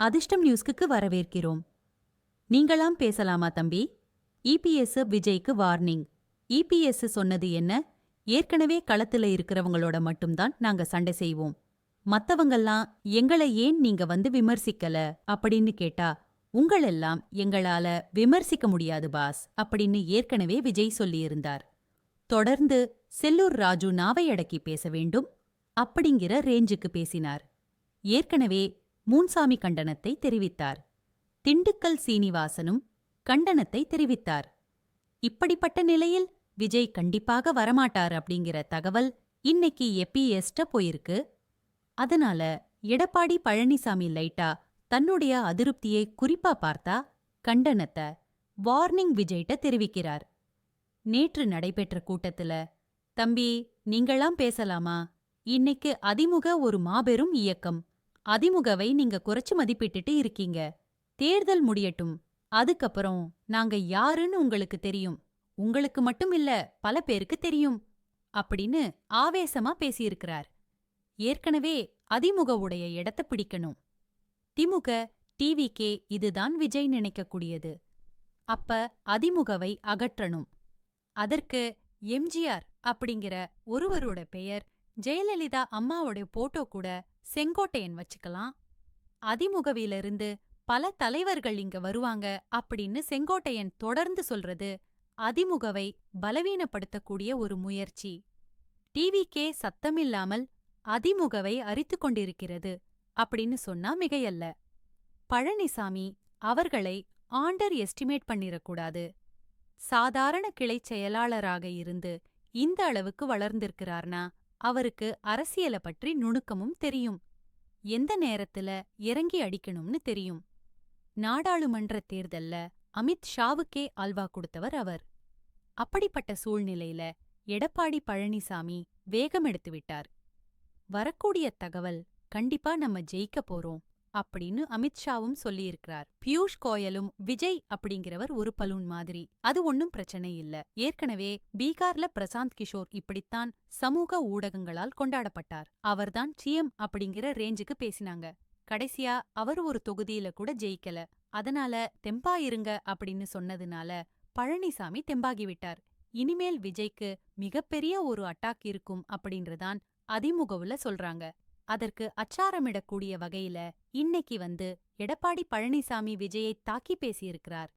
அதிர்ஷ்டம் நியூஸ்க்கு வரவேற்கிறோம். நீங்களாம் பேசலாமா தம்பி? இபிஎஸ் விஜய்க்கு வார்னிங். இபிஎஸ் சொன்னது என்ன? ஏற்கனவே களத்துல இருக்கிறவங்களோட மட்டும்தான் நாங்க சண்டை செய்வோம். மத்தவங்கெல்லாம் எங்களை ஏன் நீங்க வந்து விமர்சிக்கல அப்படின்னு கேட்டா, உங்களெல்லாம் எங்களால விமர்சிக்க முடியாது பாஸ் அப்படின்னு ஏற்கனவே விஜய் சொல்லியிருந்தார். தொடர்ந்து செல்லூர் ராஜு நாவை அடக்கி பேச வேண்டும் அப்படிங்கிற ரேஞ்சுக்கு பேசினார். ஏற்கனவே மூன்சாமி கண்டனத்தை தெரிவித்தார். திண்டுக்கல் சீனிவாசனும் கண்டனத்தை தெரிவித்தார். இப்படிப்பட்ட நிலையில் விஜய் கண்டிப்பாக வரமாட்டார் அப்படிங்கிற தகவல் இன்னைக்கு எபிஎஸ்ட போயிருக்கு. அதனால எடப்பாடி பழனிசாமி லைட்டா தன்னுடைய அதிருப்தியை குறிப்பா பார்த்தா கண்டனத்தை வார்னிங் விஜய்ட்ட தெரிவிக்கிறார். நேற்று நடைபெற்ற கூட்டத்துல, தம்பி நீங்களாம் பேசலாமா? இன்னைக்கு அதிமுக ஒரு மாபெரும் இயக்கம். அதிமுகவை நீங்க குறைச்சு மதிப்பிட்டுட்டு இருக்கீங்க. தேர்தல் முடியட்டும், அதுக்கப்புறம் நாங்க யாருன்னு உங்களுக்கு தெரியும். உங்களுக்கு மட்டும் இல்ல, பல பேருக்கு தெரியும் அப்படின்னு ஆவேசமா பேசியிருக்கிறார். ஏற்கனவே அதிமுகவுடைய இடத்த பிடிக்கணும். திமுக, டிவிகே இதுதான் விஜய் நினைக்கக்கூடியது. அப்ப அதிமுகவை அகற்றணும். அதற்கு எம்ஜிஆர் அப்படிங்கிற ஒருவரோட பெயர், ஜெயலலிதா அம்மாவோட போட்டோ கூட செங்கோட்டையன் வச்சுக்கலாம். அதிமுகவிலிருந்து பல தலைவர்கள் இங்க வருவாங்க அப்படின்னு செங்கோட்டையன் தொடர்ந்து சொல்றது அதிமுகவை பலவீனப்படுத்தக்கூடிய ஒரு முயற்சி. டிவிக்கே சத்தமில்லாமல் அதிமுகவை அரித்துக் கொண்டிருக்கிறது அப்படின்னு சொன்னா மிகையல்ல. பழனிசாமி அவர்களை ஆண்டர் எஸ்டிமேட் பண்ணிரக்கூடாது. சாதாரண கிளைச் செயலாளராக இருந்து இந்த அளவுக்கு வளர்ந்திருக்கிறார்னா அவருக்கு அரசியல பற்றி நுணுக்கமும் தெரியும். எந்த நேரத்துல இறங்கி அடிக்கணும்னு தெரியும். நாடாளுமன்ற தேர்தல்ல அமித் ஷாவுக்கே அல்வா கொடுத்தவர் அவர். அப்படிப்பட்ட சூழ்நிலையில எடப்பாடி பழனிசாமி வேகம் எடுத்து விட்டார். வரக்கூடிய தகவல் கண்டிப்பா நம்ம ஜெயிக்க போறோம் அப்படின்னு அமித்ஷாவும் சொல்லியிருக்கிறார். பியூஷ் கோயலும் விஜய் அப்படிங்கிறவர் ஒரு பலூன் மாதிரி, அது ஒன்னும் பிரச்சனை இல்ல. ஏற்கனவே பீகார்ல பிரசாந்த் கிஷோர் இப்படித்தான் சமூக ஊடகங்களால் கொண்டாடப்பட்டார். அவர்தான் சிஎம் அப்படிங்கிற ரேஞ்சுக்கு பேசினாங்க. கடைசியா அவர் ஒரு தொகுதியில கூட ஜெயிக்கல. அதனால தெம்பா இருங்க அப்படின்னு சொன்னதுனால பழனிசாமி தெம்பாகிவிட்டார். இனிமேல் விஜய்க்கு மிகப்பெரிய ஒரு அட்டாக் இருக்கும் அப்படின்றதான் அதிமுகவுல சொல்றாங்க. அதற்கு அச்சாரமிடக்கூடிய வகையில இன்னைக்கு வந்து எடப்பாடி பழனிசாமி விஜயை தாக்கி பேசியிருக்கிறார்.